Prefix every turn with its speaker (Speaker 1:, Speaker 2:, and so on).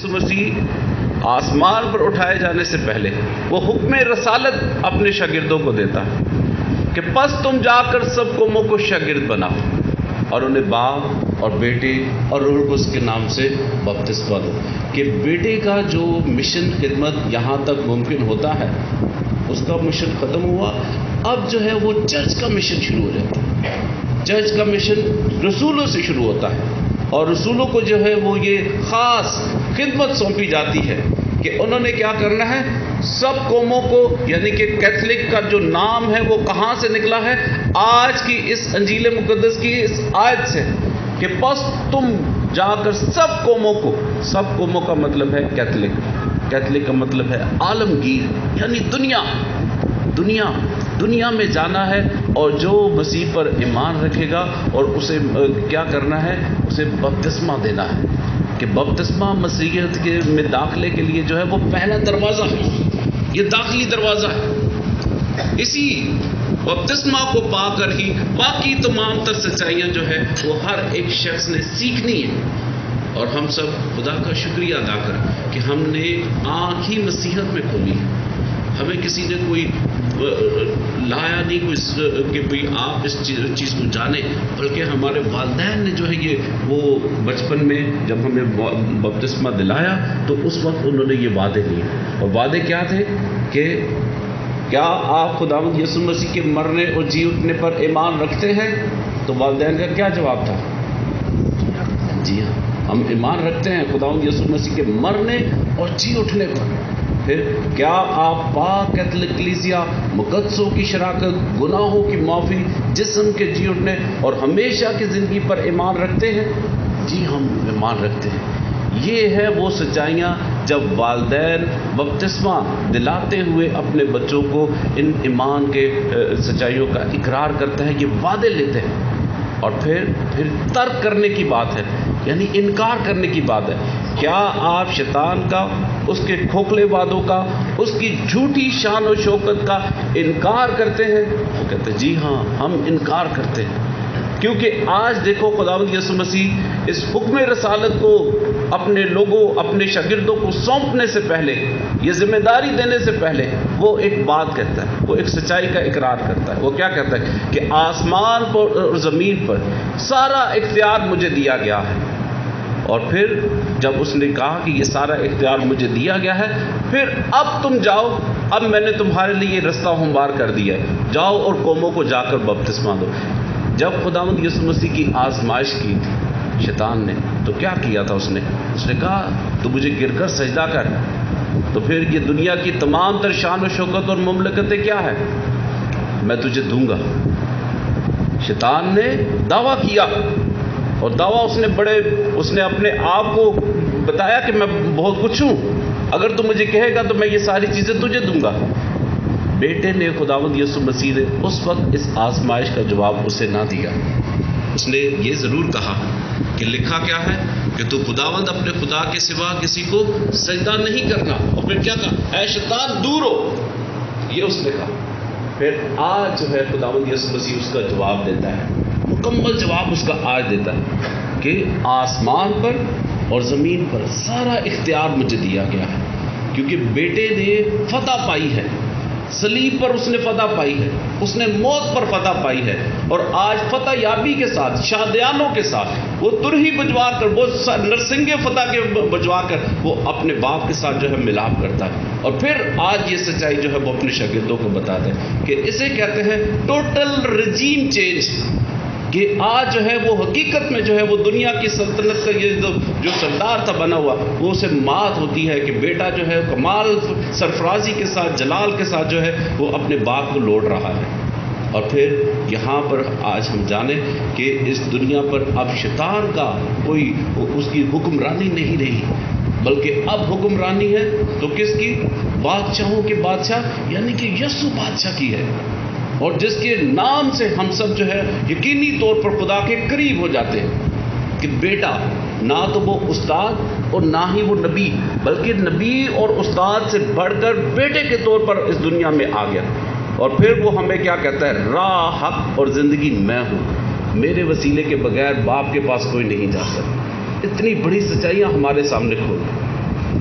Speaker 1: یسوع مسیح آسمان پر اٹھائے جانے سے پہلے وہ حکم رسالت اپنے شاگردوں کو دیتا ہے کہ پس تم جا کر سب قوموں کو شاگرد بناؤ اور انہیں باپ اور بیٹے اور روح القدس کے نام سے بپتسمہ دو. کہ بیٹے کا جو مشن خدمت یہاں تک ممکن ہوتا ہے اس کا مشن ختم ہوا. اب جو ہے وہ چرچ کا مشن شروع ہو جاتا ہے. چرچ کا مشن رسولوں سے شروع ہوتا ہے اور رسولوں کو جو ہے وہ یہ خاص خدمت سونپی جاتی ہے کہ انہوں نے کیا کرنا ہے. سب قوموں کو، یعنی کہ کیتھولک کا جو نام ہے وہ کہاں سے نکلا ہے؟ آج کی اس انجیل مقدس کی اس آیت سے کہ بس تم جا کر سب قوموں کو، سب قوموں کا مطلب ہے کیتھولک، کیتھولک کا مطلب ہے عالمگیر، یعنی دنیا میں جانا ہے اور جو مسیح پر ایمان رکھے گا اور اسے کیا کرنا ہے؟ اسے بپتسمہ دینا ہے. کہ بپتسمہ مسیحیت کے میں داخلے کے لیے جو ہے وہ پہلا دروازہ ہے، یہ داخلی دروازہ ہے. اسی بپتسمہ کو پا کر ہی باقی تمام تر سچائیاں جو ہے وہ ہر ایک شخص نے سیکھنی ہے. اور ہم سب خدا کا شکریہ ادا کریں کہ ہم نے آنکھ ہی مسیحت میں کھولی ہے. ہمیں کسی نے کوئی لایا نہیں کوئی کہ بھئی آپ اس چیز کو جانیں، بلکہ ہمارے والدین نے جو ہے یہ وہ بچپن میں جب ہمیں بپتسمہ دلایا تو اس وقت انہوں نے یہ وعدے لیے. اور وعدے کیا تھے؟ کہ کیا آپ خداوند یسوع مسیح کے مرنے اور جی اٹھنے پر ایمان رکھتے ہیں؟ تو والدین کا کیا جواب تھا؟ جی ہاں، ہم ایمان رکھتے ہیں خداوند یسوع مسیح کے مرنے اور جی اٹھنے پر. پھر کیا آپ پاک کیتھولک کلیسیا مقدسوں کی شراکت، گناہوں کی معافی، جسم کے جی اٹھنے اور ہمیشہ کی زندگی پر ایمان رکھتے ہیں؟ جی ہم ایمان رکھتے ہیں. یہ ہے وہ سچائیاں جب والدین بپتسمہ دلاتے ہوئے اپنے بچوں کو ان ایمان کے سچائیوں کا اقرار کرتے ہیں، یہ وعدے لیتے ہیں. اور پھر ترک کرنے کی بات ہے، یعنی انکار کرنے کی بات ہے. کیا آپ شیطان کا، اس کے کھوکھلے وعدوں کا، اس کی جھوٹی شان و شوکت کا انکار کرتے ہیں؟ وہ کہتے ہیں جی ہاں ہم انکار کرتے ہیں. کیونکہ آج دیکھو خداوند یسوع مسیح اس حکم رسالت کو اپنے لوگوں، اپنے شاگردوں کو سونپنے سے پہلے، یہ ذمہ داری دینے سے پہلے وہ ایک بات کہتا ہے، وہ ایک سچائی کا اقرار کرتا ہے. وہ کیا کہتا ہے؟ کہ آسمان پر اور زمین پر سارا اختیار مجھے دیا گیا ہے. اور پھر جب اس نے کہا کہ یہ سارا اختیار مجھے دیا گیا ہے، پھر اب تم جاؤ، اب میں نے تمہارے لیے یہ رستہ ہموار کر دیا ہے، جاؤ اور قوموں کو جا کر بپتسمہ دو. جب خداوند یسوع مسیح کی آزمائش کی تھی شیطان نے تو کیا کیا تھا؟ اس نے کہا تو مجھے گر کر سجدہ کر. تو پھر یہ دنیا کی تمام تر شان و شوکت اور مملکتیں کیا ہے؟ میں تجھے دوں گا. شیطان نے دعویٰ کیا اور دعویٰ اس نے اپنے آپ کو بتایا کہ میں بہت کچھ ہوں، اگر تو مجھے کہے گا تو میں یہ ساری چیزیں تجھے دوں گا. بیٹے نے خداوند یسوع مسیح نے اس وقت اس آزمائش کا جواب اسے نہ دیا. اس نے یہ ضرور کہا کہ لکھا کیا ہے کہ تو خداوند اپنے خدا کے سوا کسی کو سجدہ نہیں کرنا. اور پھر کیا کہا؟ اے شیطان دور ہو، یہ اس نے کہا. پھر آج جو ہے خداوند یسوع مسیح اس کا جواب دیتا ہے، مکمل جواب اس کا آج دیتا ہے کہ آسمان پر اور زمین پر سارا اختیار مجھے دیا گیا ہے. کیونکہ بیٹے نے فتح پائی ہے، صلیب پر اس نے فتح پائی ہے، اس نے موت پر فتح پائی ہے. اور آج فتح یابی کے ساتھ، شادیانوں کے ساتھ، وہ ترہی بجوا کر، وہ نرسنگے فتح کے بجوا کر وہ اپنے باپ کے ساتھ جو ہے ملاپ کرتا ہے. اور پھر آج یہ سچائی جو ہے وہ اپنے شاگردوں کو بتاتا ہے کہ اسے کہتے ہیں ٹوٹل رجیم چینج. کہ آج جو ہے وہ حقیقت میں جو ہے وہ دنیا کی سلطنت کا یہ جو سردار تھا بنا ہوا، وہ اسے مات ہوتی ہے کہ بیٹا جو ہے کمال سرفرازی کے ساتھ، جلال کے ساتھ جو ہے وہ اپنے باپ کو لوٹ رہا ہے. اور پھر یہاں پر آج ہم جانیں کہ اس دنیا پر اب شیطان کا کوئی اس کی حکمرانی نہیں رہی، بلکہ اب حکمرانی ہے تو کس کی؟ بادشاہوں کے بادشاہ، یعنی کہ یسوع بادشاہ کی ہے. اور جس کے نام سے ہم سب جو ہے یقینی طور پر خدا کے قریب ہو جاتے ہیں کہ بیٹا نہ تو وہ استاد اور نہ ہی وہ نبی، بلکہ نبی اور استاد سے بڑھ کر بیٹے کے طور پر اس دنیا میں آ گیا. اور پھر وہ ہمیں کیا کہتا ہے؟ راہ، حق اور زندگی میں ہوں، میرے وسیلے کے بغیر باپ کے پاس کوئی نہیں جا سکتا. اتنی بڑی سچائیاں ہمارے سامنے کھول.